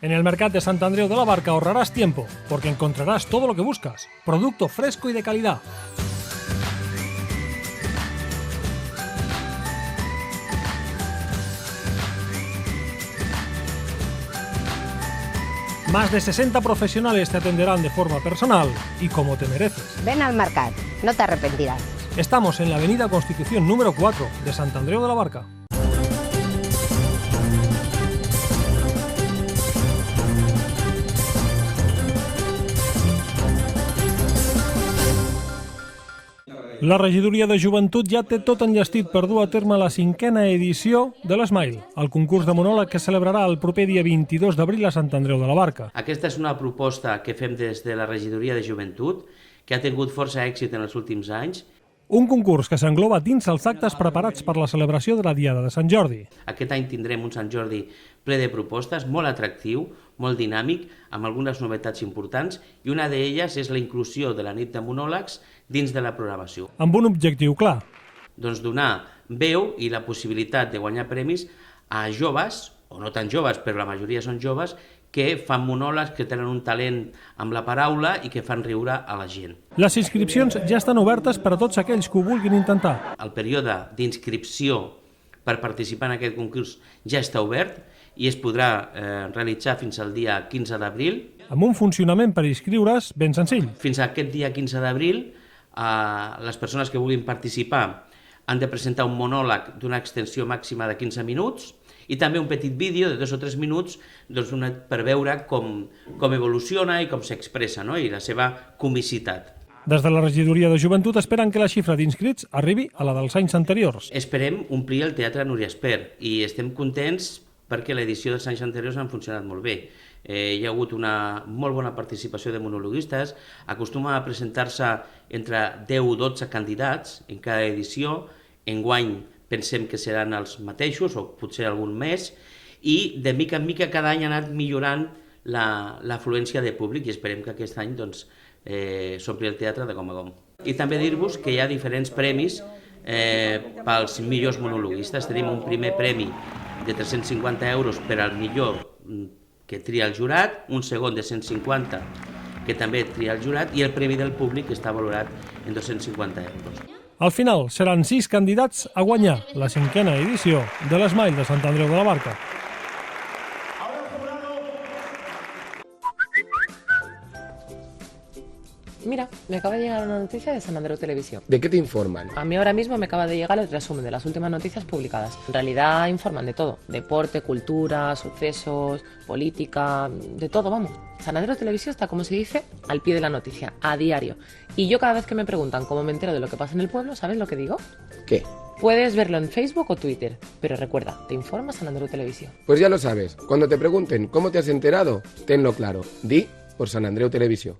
En el Mercat de Sant Andreu de la Barca ahorrarás tiempo, porque encontrarás todo lo que buscas. Producto fresco y de calidad. Más de 60 profesionales te atenderán de forma personal y como te mereces. Ven al Mercat, no te arrepentirás. Estamos en la avenida Constitución número 4 de Sant Andreu de la Barca. La regidoria de Joventut ja té tot enllestit per dur a terme la 5a edició de l'Smile, el concurs de monòleg que es celebrarà el proper dia 22 d'abril a Sant Andreu de la Barca. Aquesta és una proposta que fem des de la regidoria de Joventut, que ha tingut força èxit en els últims anys. Un concurs que s'engloba dins els actes preparats per la celebració de la Diada de Sant Jordi. Aquest any tindrem un Sant Jordi ple de propostes, molt atractiu, molt dinàmic, amb algunes novetats importants, i una d'elles és la inclusió de la nit de monòlegs dins de la programació. Amb un objectiu clar. Doncs donar veu i la possibilitat de guanyar premis a joves, o no tan joves, però la majoria són joves, que fan monòlegs, que tenen un talent amb la paraula i que fan riure a la gent. Les inscripcions ja estan obertes per a tots aquells que ho vulguin intentar. El període d'inscripció per participar en aquest concurs ja està obert i es podrà realitzar fins al dia 15 d'abril. Amb un funcionament per inscriure's ben senzill. Fins a aquest dia 15 d'abril, les persones que vulguin participar han de presentar un monòleg d'una extensió màxima de 15 minuts i també un petit vídeo de 2 o 3 minuts per veure com evoluciona i com s'expressa, i la seva comicitat. Des de la regidoria de Joventut esperen que la xifra d'inscrits arribi a la dels anys anteriors. Esperem omplir el Teatre Núria Espert i estem contents perquè l'edició dels anys anteriors han funcionat molt bé. Hi ha hagut una molt bona participació de monologuistes, acostuma a presentar-se entre 10 o 12 candidats en cada edició. Enguany pensem que seran els mateixos o potser algun més, i de mica en mica cada any ha anat millorant l'afluència de públic i esperem que aquest any s'ompli el teatre de gom a gom. I també dir-vos que hi ha diferents premis pels millors monologuistes. Tenim un primer premi de 350 euros per al millor que tria el jurat, un segon de 150 que també tria el jurat i el premi del públic està valorat en 250 euros. Al final seran 6 candidats a guanyar la 5a edició de l'Smile de Sant Andreu de la Barca. Mira, me acaba de llegar una noticia de Sant Andreu Televisión. ¿De qué te informan? A mí ahora mismo me acaba de llegar el resumen de las últimas noticias publicadas. En realidad informan de todo. Deporte, cultura, sucesos, política, de todo, vamos. Sant Andreu Televisión está, como se dice, al pie de la noticia, a diario. Y yo cada vez que me preguntan cómo me entero de lo que pasa en el pueblo, ¿sabes lo que digo? ¿Qué? Puedes verlo en Facebook o Twitter, pero recuerda, te informa Sant Andreu Televisión. Pues ya lo sabes. Cuando te pregunten cómo te has enterado, tenlo claro. Di por Sant Andreu Televisión.